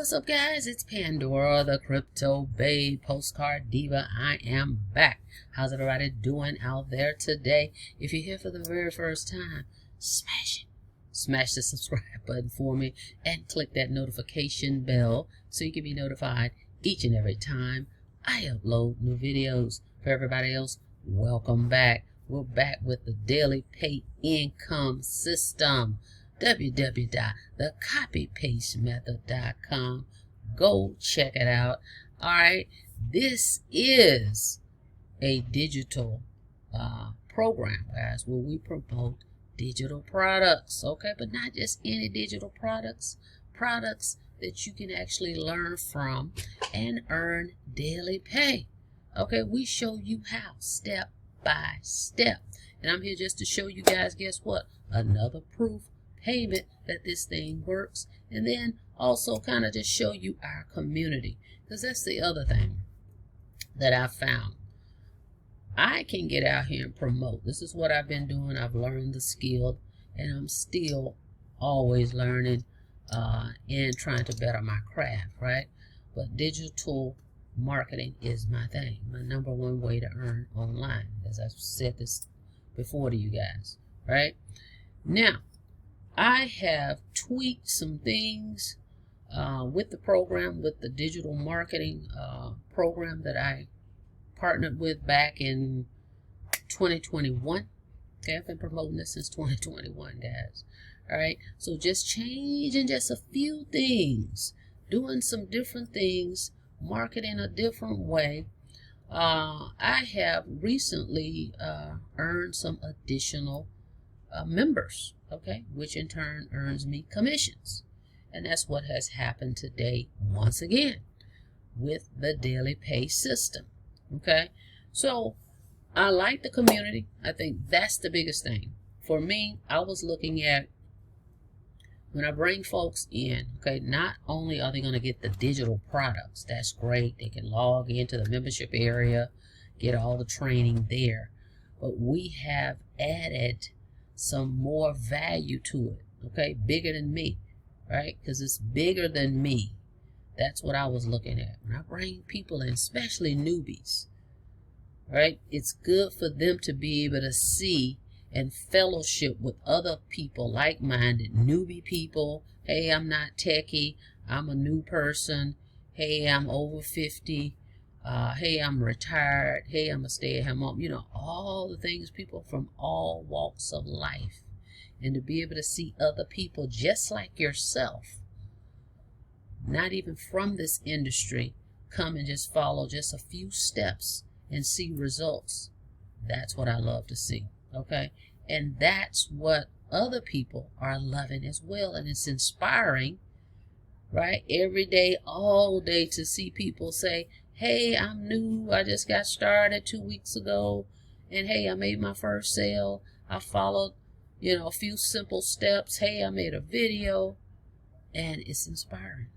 What's up, guys? It's Pandora, the crypto babe, postcard diva. I am back. How's everybody doing out there today? If you're here for the very first time, smash it. Smash the subscribe button for me and click that notification bell so you can be notified each and every time I upload new videos. For everybody else, welcome back. We're back with the daily pay income system. www.thecopypastemethod.com. Go check it out. All right, this is a digital program, guys, where we promote digital products. Okay, but not just any digital products that you can actually learn from and earn daily pay. Okay, we show you how step by step, and I'm here just to show you guys, guess what, another proof payment that this thing works, and then also kind of just show you our community, because that's the other thing that I found. I can get out here and promote. This is what I've been doing. I've learned the skill, and I'm still always learning and trying to better my craft, right? But digital marketing is my thing, my number one way to earn online, as I've said this before to you guys, right? Now, I have tweaked some things with the program, with the digital marketing program that I partnered with back in 2021. Okay, I've been promoting this since 2021, guys. All right, so just changing just a few things, doing some different things, marketing a different way. I have recently earned some additional members, okay, which in turn earns me commissions. And that's what has happened today once again with the daily pay system. Okay, so I like the community. I think that's the biggest thing. For me, I was looking at when I bring folks in, okay, not only are they going to get the digital products, that's great, they can log into the membership area, get all the training there, but we have added some more value to it, okay, bigger than me, right? Because it's bigger than me. That's what I was looking at. When I bring people in, especially newbies, right, it's good for them to be able to see and fellowship with other people, like-minded newbie people. Hey, I'm not techie, I'm a new person. Hey, I'm over 50. Hey, I'm retired. Hey, I'm a stay-at-home mom. You know, all the things, people from all walks of life. And to be able to see other people just like yourself, not even from this industry, come and just follow just a few steps and see results. That's what I love to see, okay? And that's what other people are loving as well. And it's inspiring, right? Every day, all day, to see people say, hey, I'm new, I just got started 2 weeks ago, and hey, I made my first sale, I followed, you know, a few simple steps, hey, I made a video, and it's inspiring.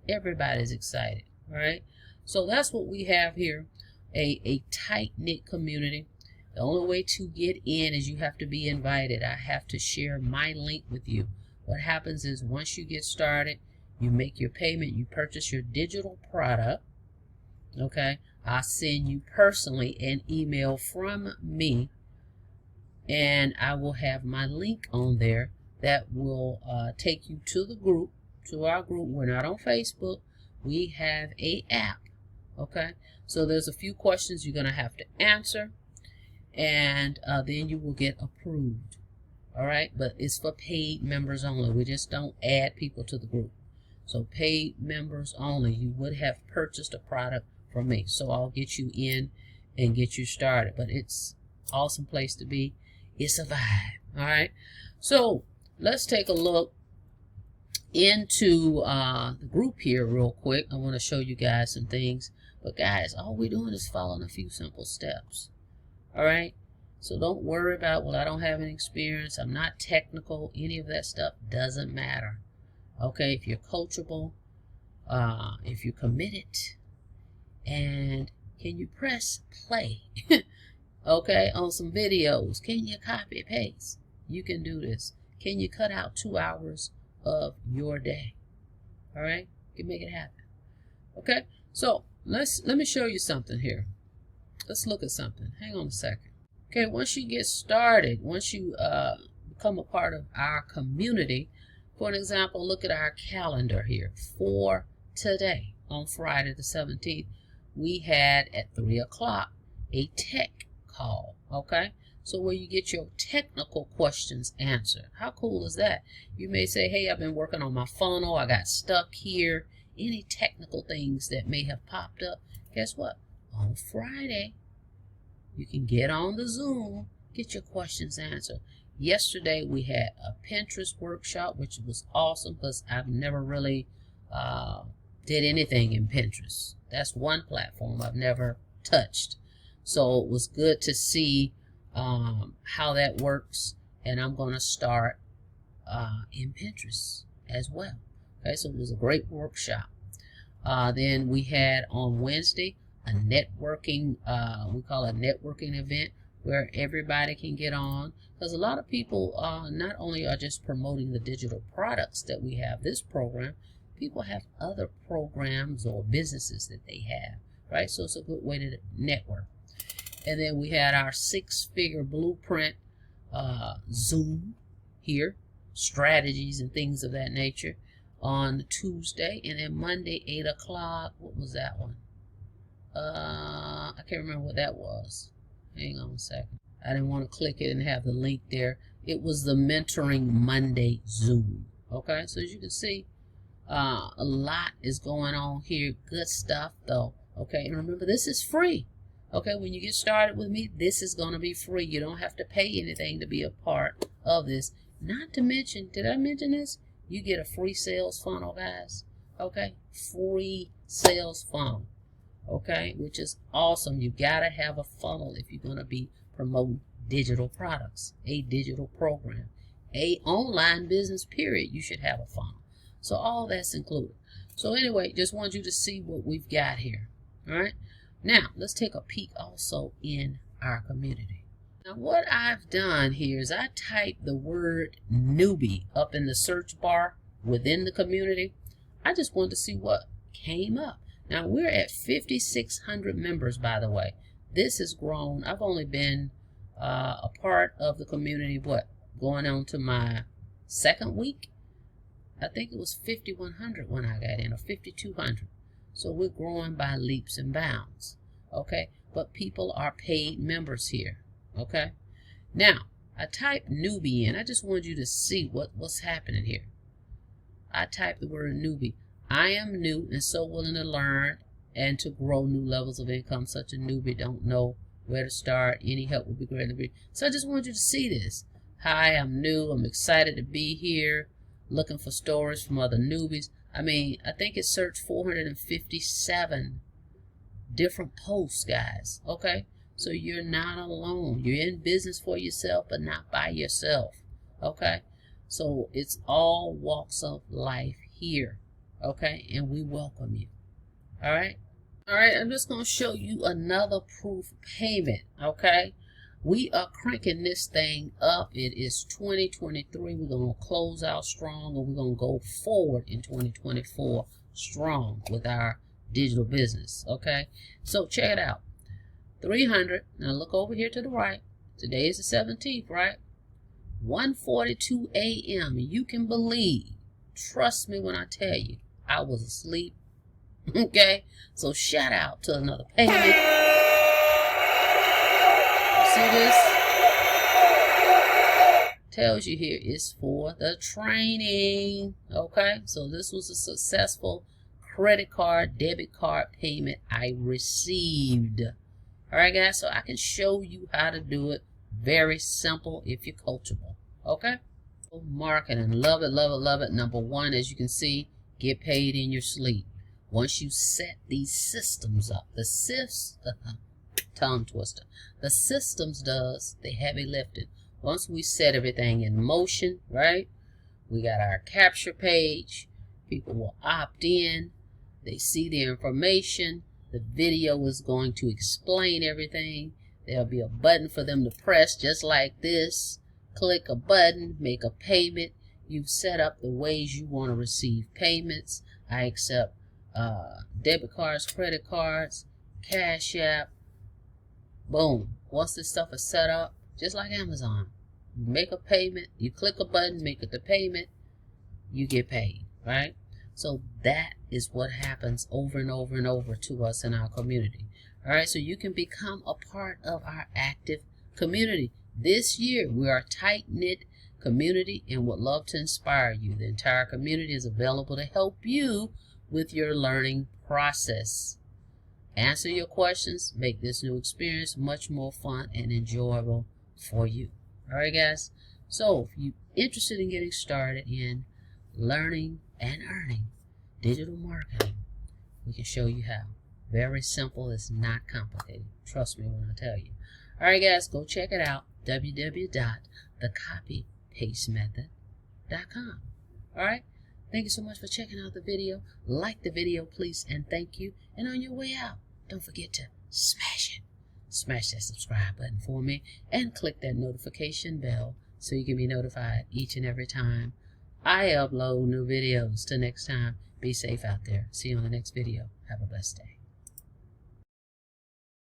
Everybody's excited, right? So that's what we have here, a tight-knit community. The only way to get in is you have to be invited. I have to share my link with you. What happens is once you get started, you make your payment, you purchase your digital product, okay? I'll send you personally an email from me, and I will have my link on there that will take you to the group, to our group. We're not on Facebook. We have a app, okay? So there's a few questions you're going to have to answer, and then you will get approved. All right, but it's for paid members only. We just don't add people to the group. So paid members only. You would have purchased a product from me, so I'll get you in and get you started. But it's an awesome place to be. It's a vibe. All right, so let's take a look into the group here real quick. I want to show you guys some things, but guys, all we're doing is following a few simple steps. All right, so don't worry about, well, I don't have any experience, I'm not technical. Any of that stuff doesn't matter. Okay, if you're coachable, if you're committed, and can you press play okay, on some videos, can you copy paste, you can do this. Can you cut out 2 hours of your day? All right, can make it happen. Okay, so let me show you something here. Let's look at something. Hang on a second. Okay, once you get started, once you become a part of our community, for an example, look at our calendar here. For today, on Friday the 17th, we had at 3 o'clock a tech call. Okay, so where you get your technical questions answered. How cool is that? You may say, hey, I've been working on my funnel, I got stuck here. Any technical things that may have popped up, guess what? On Friday, you can get on the Zoom, get your questions answered. Yesterday, we had a Pinterest workshop, which was awesome because I've never really did anything in Pinterest. That's one platform I've never touched. So it was good to see how that works, and I'm going to start in Pinterest as well. Okay, so it was a great workshop. Then we had on Wednesday a networking, we call it a networking event, where everybody can get on. Because a lot of people not only are just promoting the digital products that we have this program, people have other programs or businesses that they have, right? So it's a good way to network. And then we had our 6-figure blueprint Zoom here, strategies and things of that nature, on Tuesday. And then Monday, 8 o'clock, what was that one? I can't remember what that was. Hang on a second. I didn't want to click it and have the link there. It was the Mentoring Monday Zoom. Okay, so as you can see, a lot is going on here. Good stuff though. Okay, and remember, this is free. Okay, when you get started with me, this is going to be free. You don't have to pay anything to be a part of this. Not to mention, did I mention this? You get a free sales funnel, guys. Okay, free sales funnel. Okay, which is awesome. You got to have a funnel if you're going to be promoting digital products, a digital program, a online business, period. You should have a funnel. So all that's included. So anyway, just want you to see what we've got here. All right. Now, let's take a peek also in our community. Now, what I've done here is I typed the word newbie up in the search bar within the community. I just wanted to see what came up. Now, we're at 5,600 members, by the way. This has grown. I've only been a part of the community, going on to my second week? I think it was 5,100 when I got in, or 5,200. So we're growing by leaps and bounds, okay? But people are paid members here, okay? Now, I typed newbie in. I just wanted you to see what's happening here. I typed the word newbie. I am new and so willing to learn and to grow new levels of income. Such a newbie, don't know where to start. Any help would be greatly. So I just want you to see this. Hi, I'm new. I'm excited to be here. Looking for stories from other newbies. I mean, I think it searched 457 different posts, guys. Okay? So you're not alone. You're in business for yourself, but not by yourself. Okay? So it's all walks of life here. Okay? And we welcome you. All right? All right, I'm just going to show you another proof payment. Okay? We are cranking this thing up. It is 2023. We're going to close out strong, and we're going to go forward in 2024 strong with our digital business. Okay, so check it out. 300. Now look over here to the right. Today is the 17th, right? 1:42 a.m. You can believe. Trust me when I tell you, I was asleep. Okay, so shout out to another payment. See this? Tells you here it's for the training. Okay, so this was a successful credit card, debit card payment I received. All right, guys, so I can show you how to do it. Very simple if you're coachable. Okay, marketing, love it, love it, love it. Number one, as you can see, get paid in your sleep. Once you set these systems up, tongue twister. The systems does the heavy lifting. Once we set everything in motion, right? We got our capture page. People will opt in. They see the information. The video is going to explain everything. There'll be a button for them to press just like this. Click a button, make a payment. You've set up the ways you want to receive payments, I accept debit cards, credit cards, Cash App. Boom. Once this stuff is set up, just like Amazon, you make a payment, you click a button, make it the payment, you get paid, right? So that is what happens over and over and over to us in our community. All right, so you can become a part of our active community. This year, we are a tight-knit community and would love to inspire you. The entire community is available to help you with your learning process. Answer your questions, make this new experience much more fun and enjoyable for you. All right, guys? So if you're interested in getting started in learning and earning digital marketing, we can show you how. Very simple. It's not complicated. Trust me when I tell you. All right, guys, go check it out. www.thecopypastemethod.com. All right? Thank you so much for checking out the video. Like the video, please, and thank you. And on your way out, don't forget to smash it. Smash that subscribe button for me and click that notification bell so you can be notified each and every time I upload new videos. Till next time, be safe out there. See you on the next video. Have a blessed day.